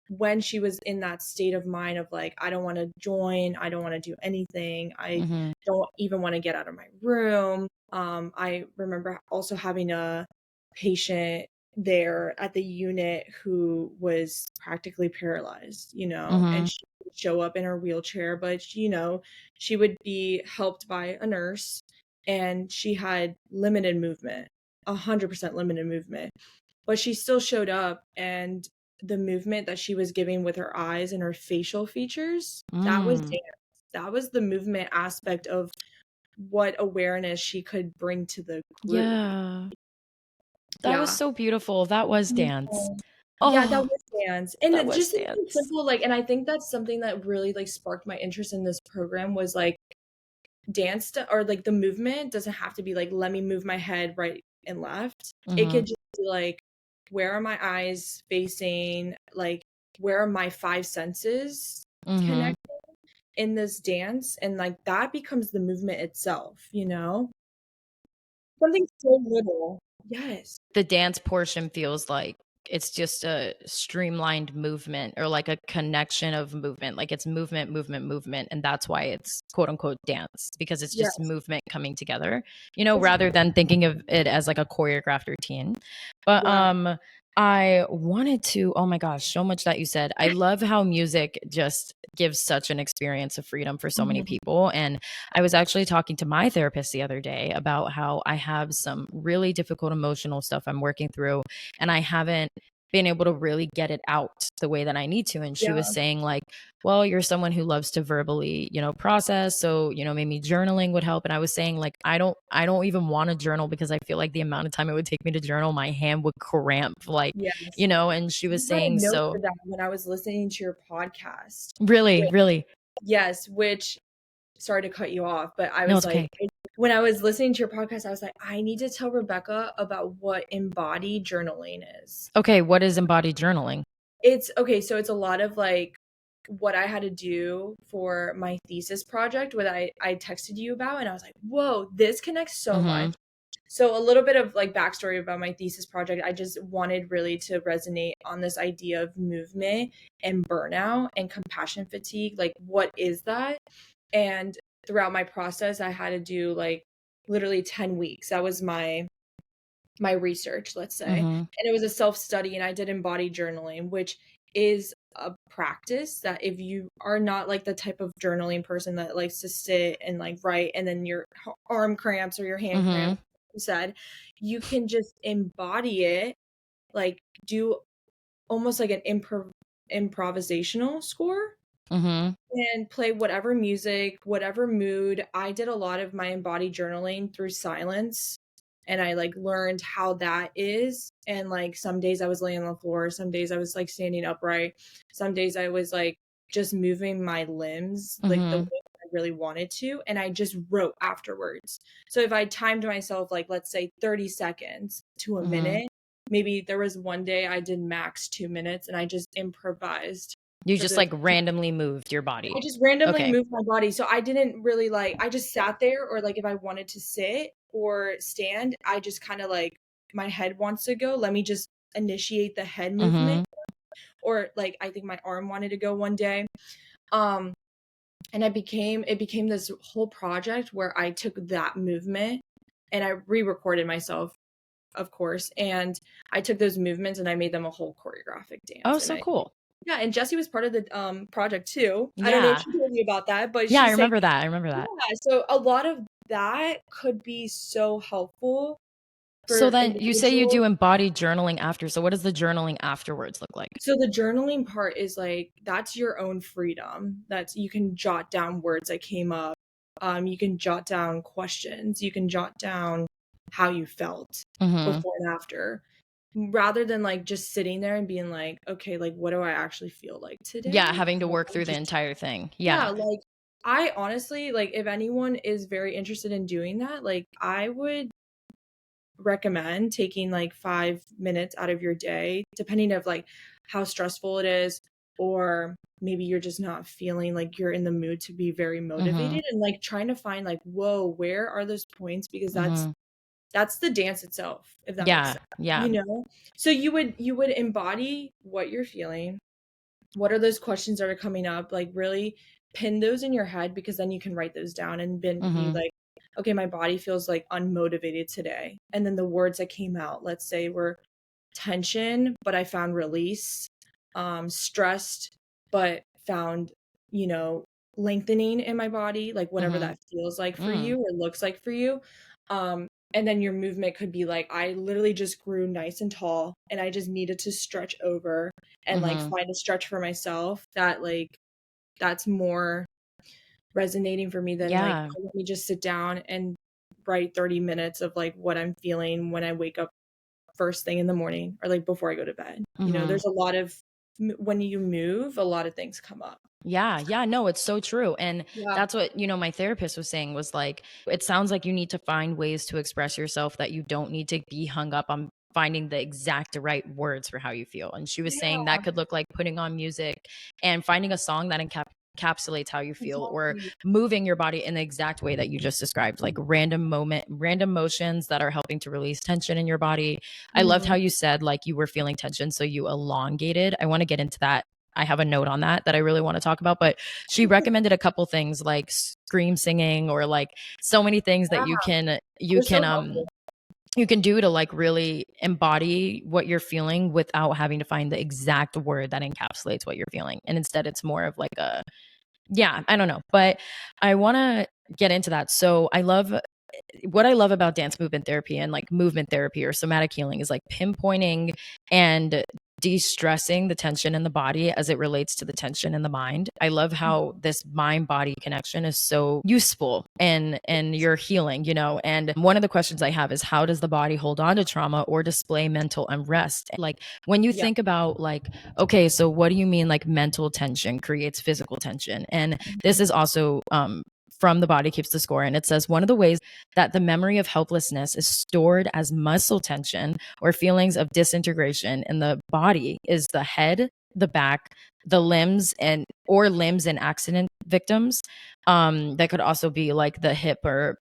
when she was in that state of mind of like, I don't want to join, I don't want to do anything, I Mm-hmm. don't even want to get out of my room. I remember also having a patient there at the unit who was practically paralyzed, Mm-hmm. and she would show up in her wheelchair, but she would be helped by a nurse, and she had limited movement, 100% limited movement, but she still showed up, and the movement that she was giving with her eyes and her facial features, that was Mm. dance. That was the movement aspect of what awareness she could bring to the group. Yeah. That was Yeah. so beautiful. That was dance. Mhm. Yeah, that Oh, was dance. And that it was just something dance. simple, like, and I think that's something that really like sparked my interest in this program was like or like the movement doesn't have to be like, let me move my head right and left. It Mm-hmm. could just be like, where are my eyes facing? Like, where are my five senses Mm-hmm. connected in this dance? And like that becomes the movement itself? Something so little. Yes. The dance portion feels like it's just a streamlined movement or like a connection of movement. Like it's movement, movement, movement. And that's why it's quote unquote dance because it's just Yes. movement coming together, It's rather than thinking of it as like a choreographed routine. But yeah. I wanted to, oh my gosh, so much that you said. I love how music just gives such an experience of freedom for so many Mhm. people. And I was actually talking to my therapist the other day about how I have some really difficult emotional stuff I'm working through, and I haven't been able to really get it out the way that I need to. And she was Yeah. saying, like, well, you're someone who loves to verbally, process. So, maybe journaling would help. And I was saying, like, I don't even want to journal because I feel like the amount of time it would take me to journal, my hand would cramp, like, Yes. and she I was had a saying, note so for that when I was listening to your podcast. really, Which, really, yes, which sorry to cut you off, but I no, was it's like, okay. when I was listening to your podcast, I was like, I need to tell Rebecca about what embodied journaling is. Okay. What is embodied journaling? It's okay, so it's a lot of like what I had to do for my thesis project, what I texted you about, and I was like, whoa, this connects so Mm-hmm. much. So a little bit of like backstory about my thesis project. I just wanted really to resonate on this idea of movement and burnout and compassion fatigue. Like, what is that? And throughout my process, I had to do like literally 10 weeks. That was my research, let's say. Mm-hmm. And it was a self-study, and I did embodied journaling, which is a practice that if you are not like the type of journaling person that likes to sit and like write and then your arm cramps or your hand Mm-hmm. cramps, you said, you can just embody it, like do almost like an improvisational score Mm-hmm. and play whatever music, whatever mood. I did a lot of my embodied journaling through silence, and I like learned how that is. And like some days I was laying on the floor, some days I was like standing upright, some days I was like just moving my limbs like the way Mm-hmm. I really wanted to, and I just wrote afterwards. So if I timed myself like let's say 30 seconds to a Mm-hmm. minute, maybe there was one day I did max 2 minutes and I just improvised You for just the like randomly moved your body. I just randomly Okay. moved my body. So I didn't really like I just sat there, or like if I wanted to sit or stand, I just kind of like my head wants to go. Let me just initiate the head movement. Or like I think my arm wanted to go one day. Um and it became this whole project where I took that movement and I re-recorded myself, of course, and I took those movements and I made them a whole choreographic Oh, dance. And so I cool. Yeah, and Jessie was part of the project too. I don't know if Yeah. she told you about that, but Yeah, I she's saying, remember that. I remember that. yeah, so a lot of that could be so helpful So for then you say you individuals. do embodied journaling after. So what does the journaling afterwards look like? So the journaling part is like that's your own freedom. That's you can jot down words that came up. You can jot down questions. You can jot down how you felt Mm-hmm. before and after, rather than like just sitting there and being like, okay, like what do I actually feel like Yeah, today? having to Like, work I'm through the just entire thing. Yeah, Yeah. like I honestly like if anyone is very interested in doing that, like I would recommend taking like 5 minutes out of your day, depending of like how stressful it is, or maybe you're just not feeling like you're in the mood to be very Mm-hmm. motivated, and like trying to find like, whoa, where are those points? Because Mm-hmm. that's the dance itself, if that makes Yeah. sense. Yeah. You know? So you would embody what you're feeling. What are those questions that are coming up? Like really pin those in your head, because then you can write those down and be Mm-hmm. like, okay, my body feels like unmotivated today. And then the words that came out, let's say, were tension, but I found release, stressed, but found, you know, lengthening in my body, like whatever Mm-hmm. that feels like for Mm. you or looks like for you. And then your movement could be like, I literally just grew nice and tall and I just needed to stretch over and like Mm-hmm. find a stretch for myself that like that's more resonating for me than like, Yeah. oh, let me just sit down and write 30 minutes of like what I'm feeling when I wake up first thing in the morning or like before I go to bed. You know, Mm-hmm. there's a lot of when you move, a lot of things come up. Yeah, yeah, no, it's so true. And Yeah. that's what, my therapist was saying was like, it sounds like you need to find ways to express yourself that you don't need to be hung up on finding the exact right words for how you feel. And she was saying Yeah, that could look like putting on music and finding a song that encapsulates how you feel, or exactly. moving your body in the exact way that you just described, like random motions that are helping to release tension in your body. I loved how Mhm. you said like you were feeling tension, so you elongated. I want to get into that. I have a note on that I really want to talk about, but she recommended a couple things like scream singing, or like so many things that Yeah, you they're can so helpful. you can do to like really embody what you're feeling without having to find the exact word that encapsulates what you're feeling. And instead it's more of like a, yeah, I don't know, but I want to get into that. So what I love about dance movement therapy and like movement therapy or somatic healing is like pinpointing and de-stressing the tension in the body as it relates to the tension in the mind. I love how this mind body connection is so useful in your healing, and one of the questions I have is, how does the body hold on to trauma or display mental unrest? Like when you Yeah. think about like, okay, so what do you mean like mental tension creates physical tension? And this is also from The Body Keeps the Score. And it says one of the ways that the memory of helplessness is stored as muscle tension or feelings of disintegration in the body is the head, the back, the limbs, and or limbs in accident victims. That could also be like the hip or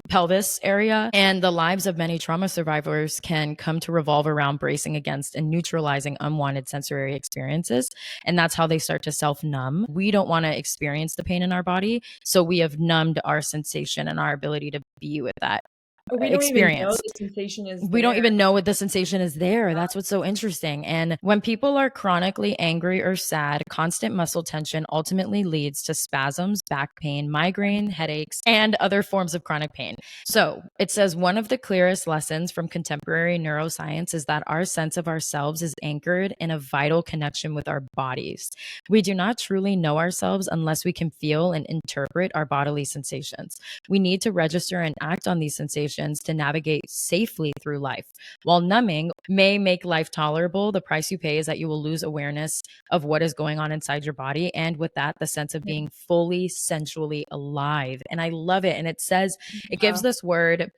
pelvis area. And the lives of many trauma survivors can come to revolve around bracing against and neutralizing unwanted sensory experiences. And that's how they start to self numb. We don't want to experience the pain in our body. So we have numbed our sensation and our ability to be with that Or we don't even know experience. the sensation is We don't there. even know what the sensation is there. That's what's so interesting. And when people are chronically angry or sad, constant muscle tension ultimately leads to spasms, back pain, migraine, headaches, and other forms of chronic pain. So it says one of the clearest lessons from contemporary neuroscience is that our sense of ourselves is anchored in a vital connection with our bodies. We do not truly know ourselves unless we can feel and interpret our bodily sensations. We need to register and act on these sensations to navigate safely through life. While numbing may make life tolerable, the price you pay is that you will lose awareness of what is going on inside your body. And with that, the sense of being fully sensually alive. And I love it. And it says, it gives Yeah. this word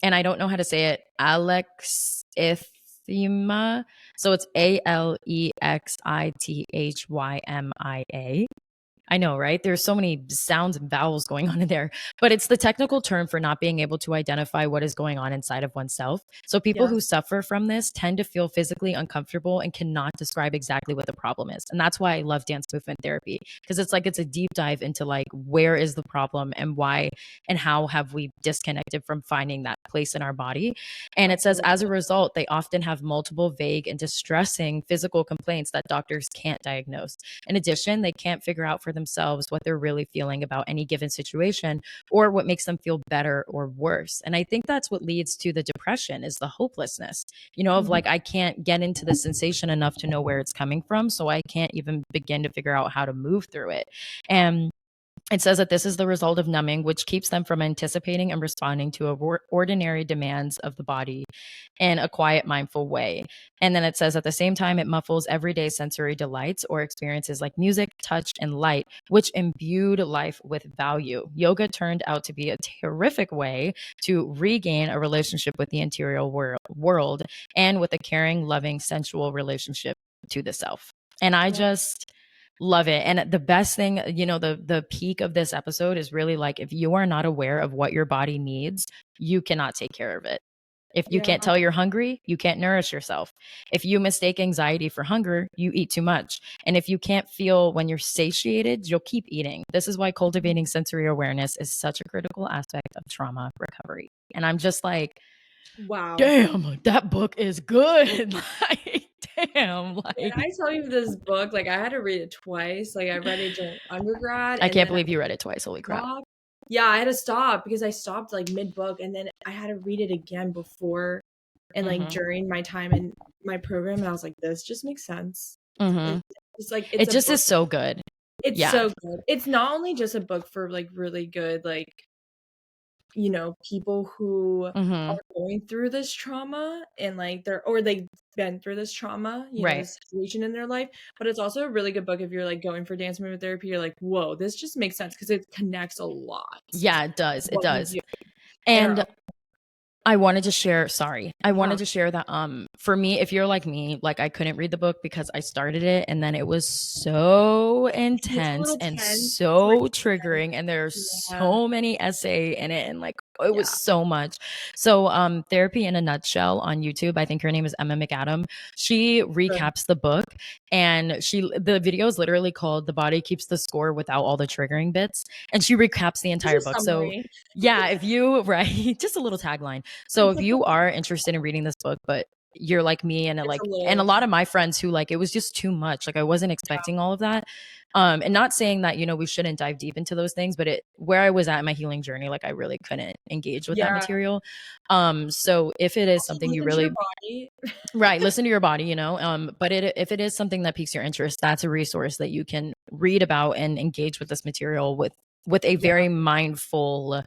and I don't know how to say it, alexithymia. So it's AlexithymiA. I know, right? There's so many sounds and vowels going on in there, but it's the technical term for not being able to identify what is going on inside of oneself. So people who Yes. suffer from this tend to feel physically uncomfortable and cannot describe exactly what the problem is. And that's why I love dance movement therapy, because it's like it's a deep dive into like where is the problem and why and how have we disconnected from finding that place in our body. And it says as a Absolutely. result, they often have multiple vague and distressing physical complaints that doctors can't diagnose. In addition, they can't figure out for themselves what they're really feeling about any given situation or what makes them feel better or worse. And I think that's what leads to the depression is the hopelessness, of Mhm. like, I can't get into the sensation enough to know where it's coming from. So I can't even begin to figure out how to move through it. And it says that this is the result of numbing, which keeps them from anticipating and responding to ordinary demands of the body in a quiet, mindful way. And then it says at the same time, it muffles everyday sensory delights or experiences like music, touch, and light, which imbued life with value. Yoga turned out to be a terrific way to regain a relationship with the interior world and with a caring, loving, sensual relationship to the self. And I Wow. just love it. And the best thing, the peak of this episode is really like if you are not aware of what your body needs, you cannot take care of it. If you Yeah. can't tell you're hungry, you can't nourish yourself. If you mistake anxiety for hunger, you eat too much. And if you can't feel when you're satiated, you'll keep eating. This is why cultivating sensory awareness is such a critical aspect of trauma recovery. And I'm just like, Wow. damn, that book is good. Like, damn, When like I tell you this book, like I had to read it twice. Like I read it during undergrad I and can't then I believe you read it twice. Holy crap. stopped. Yeah, I had to stop because I stopped like mid book and then I had to read it again before and like Mhm. during my time in my program and I was like, this just makes sense. Mhm. It's like it's It a just book. is so good. It's Yeah. so good. It's not only just a book for like really good like people who are Mhm. going through this trauma and like they've been through this trauma, Right. this situation in their life. But it's also a really good book if you're like going for dance movement therapy. You're like, whoa, this just makes sense because it connects a lot Yeah, it to does. It what we does. do in our And own. I wanted Yeah, to share that for me, if you're like me, like I couldn't read the book because I started it and then it was so it gets a intense little and tense so towards triggering and there's yeah, so many essay in it and like it was yeah, so much. So Therapy in a Nutshell on YouTube, I think her name is Emma McAdam. She good. recaps the book and the video is literally called The Body Keeps the Score Without All the Triggering Bits. And she recaps the Just entire a book. So summary. yeah, if you right, just a little tagline. So if you are interested in reading this book, but you're like me and It's a and a little lot of my friends who like it was just too much. Like I wasn't expecting all of that. And not saying that, we shouldn't dive deep into those things, but where I was at in my healing journey, like I really couldn't engage with that yeah. material. So if it is Also something you listen to your really body. right, listen to your body, but if it is something that piques your interest, that's a resource that you can read about and engage with this material with a Yeah, very mindful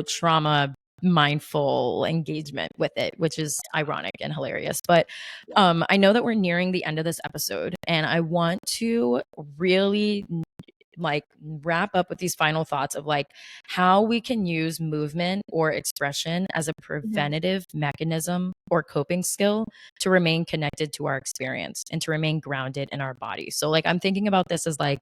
trauma mindful engagement with it, which is ironic and hilarious. But yeah. I know that we're nearing the end of this episode, and I want to really like wrap up with these final thoughts of like how we can use movement or expression as a Mhm. preventative mechanism or coping skill to remain connected to our experience and to remain grounded in our body. So like I'm thinking about this as like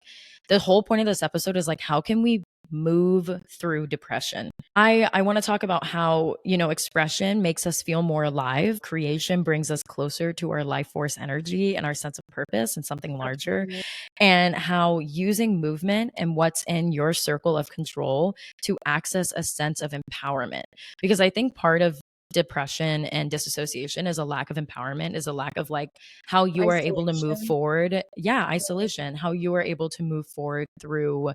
the whole point of this episode is like how can we move through depression. I want to talk about how, expression makes us feel more alive. Creation brings us closer to our life force energy and our sense of purpose and something larger, Absolutely. and how using movement and what's in your circle of control to access a sense of empowerment. Because I think part of depression and disassociation is a lack of empowerment, is a lack of like how you are able to move Isolation. forward. Yeah, isolation, how you are able to move forward through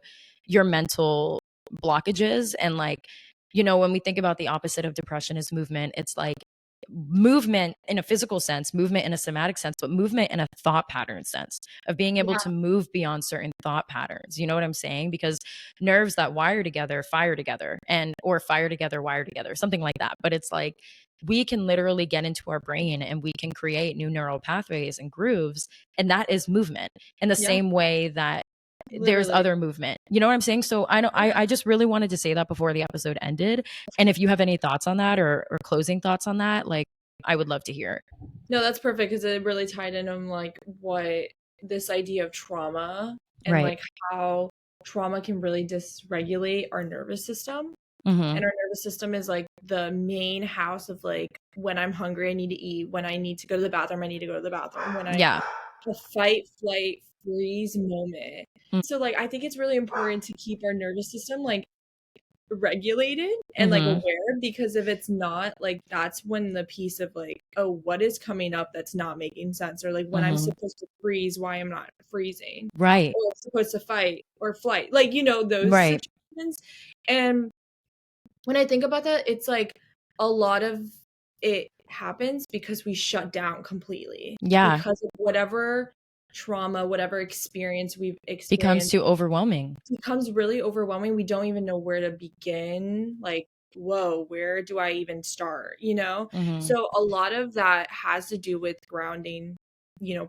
your mental blockages. And like, when we think about the opposite of depression is movement, it's like movement in a physical sense, movement in a somatic sense, but movement in a thought pattern sense of being able Yeah, to move beyond certain thought patterns. You know what I'm saying? Because nerves that wire together fire together, and or fire together wire together, something like that. But it's like we can literally get into our brain and we can create new neural pathways and grooves, and that is movement in the yeah, same way that there's Literally. other movement. You know what I'm saying? So I just really wanted to say that before the episode ended. And if you have any thoughts on that or closing thoughts on that, like I would love to hear. No, that's perfect because it really tied in on like what this idea of trauma and Right. like how trauma can really dysregulate our nervous system. Mm-hmm. And our nervous system is like the main house of like when I'm hungry, I need to eat. When I need to go to the bathroom, I need to go to the bathroom. When I Yeah. a fight, flight, freeze moment. So like I think it's really important to keep our nervous system like regulated and like Mm-hmm. aware, because if it's not, like that's when the piece of like, oh, what is coming up that's not making sense, or like when I'm Mm-hmm. supposed to freeze, why I'm not freezing, Right. or I'm supposed to fight or flight, like those Right. situations. And when I think about that, it's like a lot of it happens because we shut down completely Yeah. because of whatever trauma, whatever experience we've Becomes experienced too overwhelming. becomes really overwhelming. We don't even know where to begin. Like, whoa, where do I even start? Mm-hmm. So a lot of that has to do with grounding,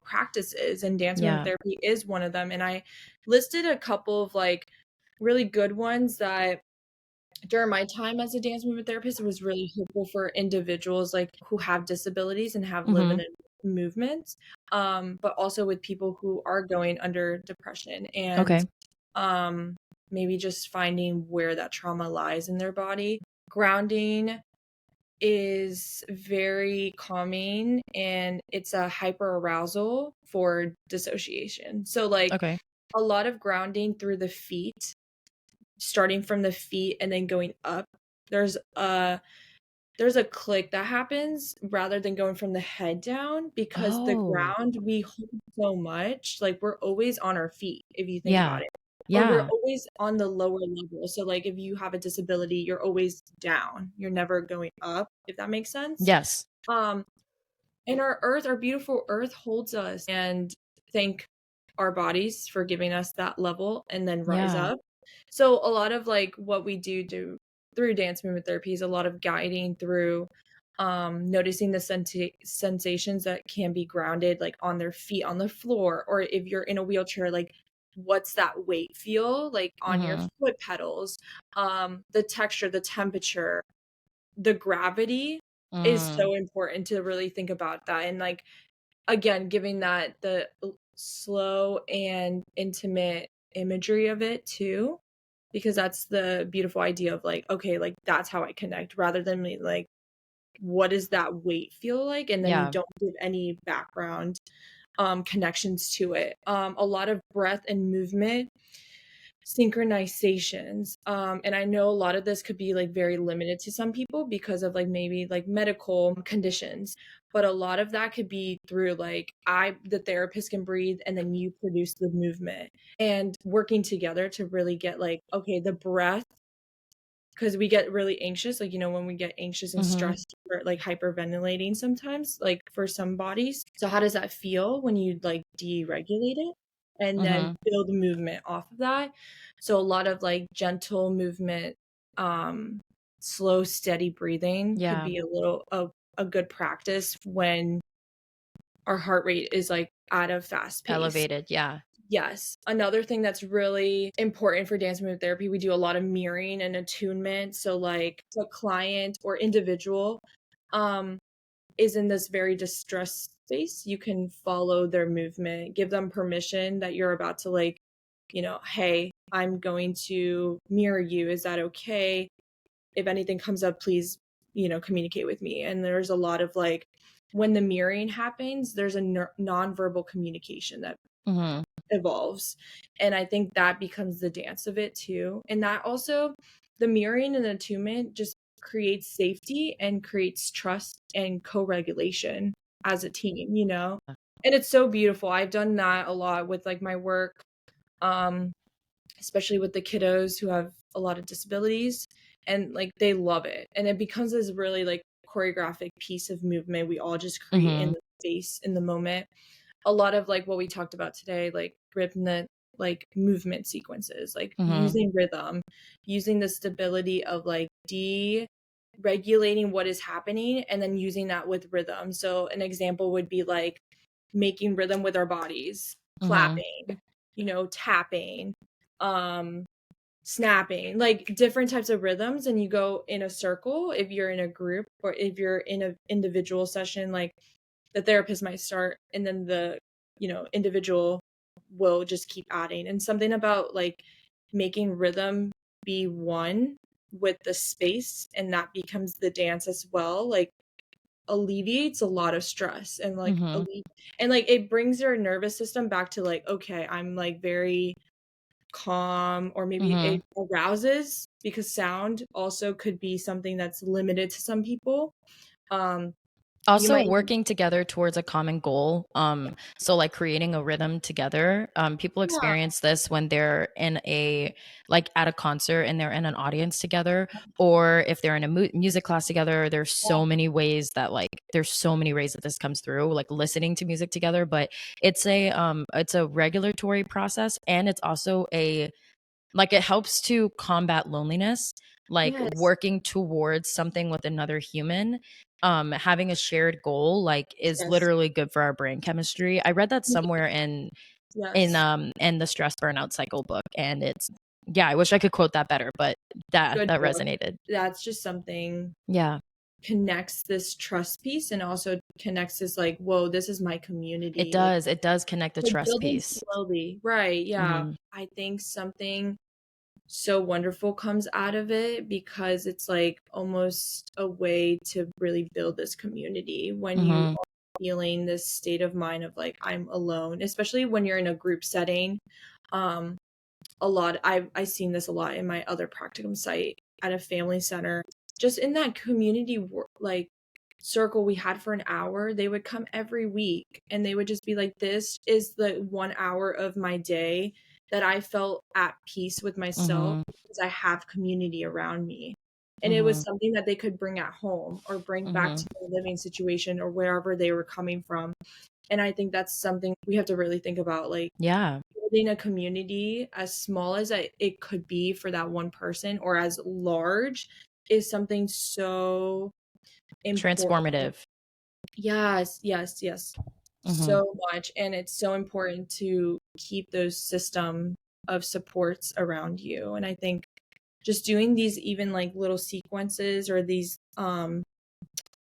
practices, and dance movement Yeah. therapy is one of them. And I listed a couple of like really good ones that during my time as a dance movement therapist, it was really helpful for individuals like who have disabilities and have Mm-hmm. limited movements, but also with people who are going under depression and Okay. maybe just finding where that trauma lies in their body. Grounding is very calming and it's a hyper arousal for dissociation. So like Okay. a lot of grounding through the feet, starting from the feet and then going up. There's a there's a click that happens rather than going from the head down, because the Oh. ground we hold so much, like we're always on our feet if you think Yeah. about it. Or we're Yeah. always on the lower level. So like if you have a disability, you're always down. You're never going up, if that makes sense. Yes. Um and our beautiful earth holds us, and thank our bodies for giving us that level and then rise Yeah. up. So a lot of like what we do through dance movement therapy is a lot of guiding through noticing the sensations that can be grounded, like on their feet on the floor, or if you're in a wheelchair, like what's that weight feel like on your Mm-hmm. foot pedals, the texture, the temperature, the gravity is Mm. so important to really think about that. And like again, giving that the slow and intimate imagery of it too, because that's the beautiful idea of like, okay, like that's how I connect, rather than me like, what does that weight feel like, and then you Yeah. don't give any background connections to it. A lot of breath and movement synchronizations, and I know a lot of this could be like very limited to some people because of like maybe like medical conditions, but a lot of that could be through like the therapist can breathe and then you produce the movement, and working together to really get like, okay, the breath, because we get really anxious, like when we get anxious and Mm-hmm. stressed, or like hyperventilating sometimes, like for some bodies. So how does that feel when you like deregulate it and then Mm-hmm. build movement off of that? So a lot of like gentle movement, slow steady breathing could Yeah. be a good practice when our heart rate is like at a fast pace. Elevated. Yeah. Yes. Another thing that's really important for dance movement therapy, we do a lot of mirroring and attunement. So like the client or individual um is in this very distressed space, you can follow their movement, give them permission that you're about to like, hey, I'm going to mirror you. Is that okay? If anything comes up, please, communicate with me. And there's a lot of like when the mirroring happens, there's a nonverbal communication that Mm-hmm. evolves. And I think that becomes the dance of it too. And that also, the mirroring and attunement just creates safety and creates trust and co-regulation as a team. And it's so beautiful. I've done that a lot with like my work, um, especially with the kiddos who have a lot of disabilities, and like they love it. And it becomes this really like choreographic piece of movement we all just create in Mm-hmm. the space in the moment. A lot of like what we talked about today, like rhythmic, like movement sequences, like Mm-hmm. using rhythm, using the stability of like regulating what is happening and then using that with rhythm. So an example would be like making rhythm with our bodies, Mm-hmm. clapping, tapping, snapping, like different types of rhythms, and you go in a circle if you're in a group, or if you're in an individual session, like the therapist might start and then the individual will just keep adding. And something about like making rhythm be one with the space, and that becomes the dance as well, like alleviates a lot of stress, and like and like it brings your nervous system back to like, okay, I'm like very calm, or maybe it arouses, because sound also could be something that's limited to some people. You Also might working together towards a common goal. So like creating a rhythm together. People yeah, experience this when they're in like at a concert and they're in an audience together, or if they're in a music class together. There's so many ways that this comes through, like listening to music together. But it's a regulatory process, and it's also it helps to combat loneliness, like yes, working towards something with another human. Having a shared goal is yes, literally good for our brain chemistry. I read that somewhere yes. in the stress burnout cycle book, and it's, yeah, I wish I could quote that better, but that Good book. resonated. That's just something Yeah, connects this trust piece, and also connects this like, whoa, this is my it community. does, it does connect the Like trust building piece. slowly. Right. Yeah. Mm-hmm. I think something so wonderful comes out of it, because it's like almost a way to really build this community when you Mm-hmm. are feeling this state of mind of like, I'm alone, especially when you're in a group setting. Um, a lot, I've seen this a lot in my other practicum site at a family center, just in that community like circle we had for an hour. They would come every week, and they would just be like, this is the 1 hour of my day that I felt at peace with myself, Mm-hmm. because I have community around me. And it Mm-hmm. was something that they could bring at home, or bring back Mm-hmm. to their living situation, or wherever they were coming from. And I think that's something we have to really think about, like Yeah, building a community, as small as it could be for that one person, or as large, is something so important. transformative. Yes, yes, yes. Mm-hmm. So much. And it's so important to keep those system of supports around you. And I think just doing these, even like little sequences, or these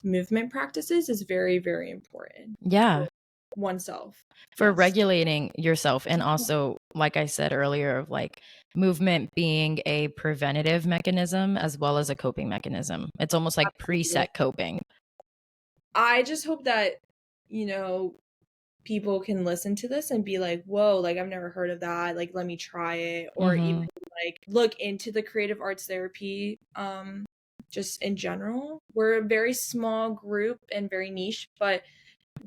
movement practices, is very, very important Yeah, for oneself. for Yes. regulating yourself, and also, like I said earlier, of like movement being a preventative mechanism as well as a coping mechanism. It's almost like Absolutely. preset coping. I just hope that, you know, people can listen to this and be like, whoa, like I've never heard of that. Like, let me try it. Or even Mm-hmm. like look into the creative arts therapy. Just in general. We're a very small group and very niche, but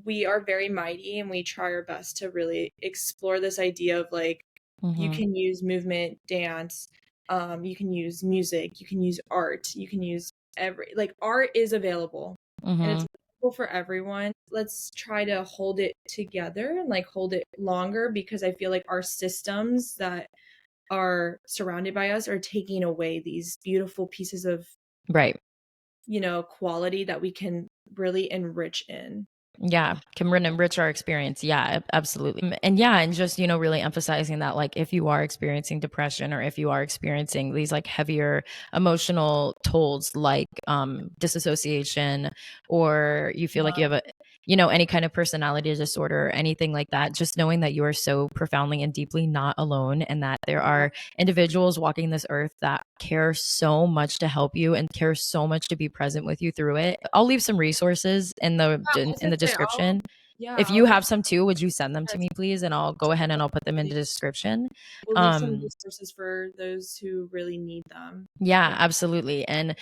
we are very mighty, and we try our best to really explore this idea of like, you Mm-hmm. can use movement, dance, you can use music, you can use art, you can use like art is available, and it's Mm-hmm. available for everyone. Let's try to hold it together, and like hold it longer, because I feel like our systems that are surrounded by us are taking away these beautiful pieces of, Right. quality that we can really enrich in. Yeah, can enrich our experience. Yeah, absolutely. And yeah, and just, really emphasizing that, like, if you are experiencing depression, or if you are experiencing these like heavier emotional tolls, like disassociation, or you feel like you have any kind of personality disorder, or anything like that, just knowing that you are so profoundly and deeply not alone, and that there Yeah. are individuals walking this earth that care so much to help you and care so much to be present with you through it. I'll leave some resources in the Yeah, I was in gonna the say, description. If I'll you leave, have some too, would you send them to yes, me, please? And I'll go ahead and I'll put them in absolutely. the description. We'll leave some Um, resources for those who really need them. yeah, Yeah. absolutely. And,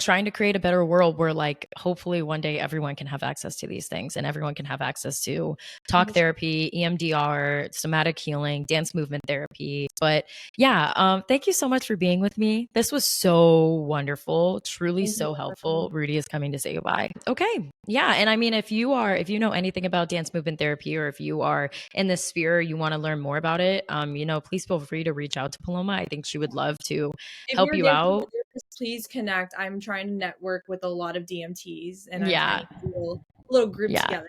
trying to create a better world where, like, hopefully one day everyone can have access to these things, and everyone can have access to talk 100%. therapy, EMDR, somatic healing, dance movement therapy. But yeah, thank you so much for being with me. This was so wonderful, truly Thank you so for having helpful. me. Rudy is coming to say goodbye. Okay. Yeah. And I mean, if you know anything about dance movement therapy, or if you are in this sphere, you want to learn more about it, please feel free to reach out to Paloma. I think she would love to If help you're a you dance out. therapist, please connect. I'm trying to network with a lot of DMTs, and I'm trying Yeah. to feel little group Yeah. together,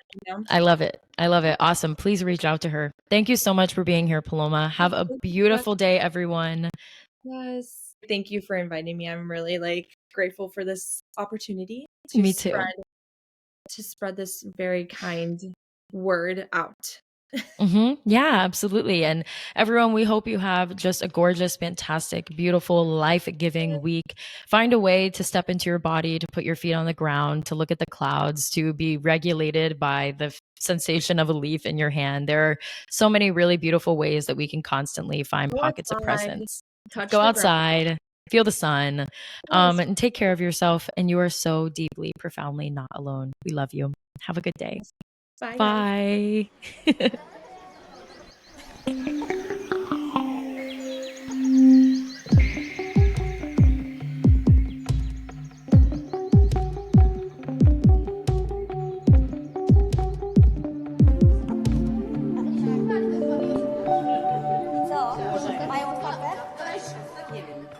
I love it. I love it. Awesome. Please reach out to her. Thank you so much for being here, Paloma. Have a beautiful day, everyone. Yes. Thank you for inviting me. I'm really grateful for this opportunity to Me too. spread this very kind word out. Yeah, absolutely. And everyone, we hope you have just a gorgeous, fantastic, beautiful, life giving week. Find a way to step into your body, to put your feet on the ground, to look at the clouds, to be regulated by the sensation of a leaf in your hand. There are so many really beautiful ways that we can constantly find Go pockets of outside, presence. touch Go the ground. outside, feel the sun, Yes. and take care of yourself. And you are so deeply, profoundly not alone. We love you. Have a good day. Bye, guys. Bye. Co? Mają otwarte?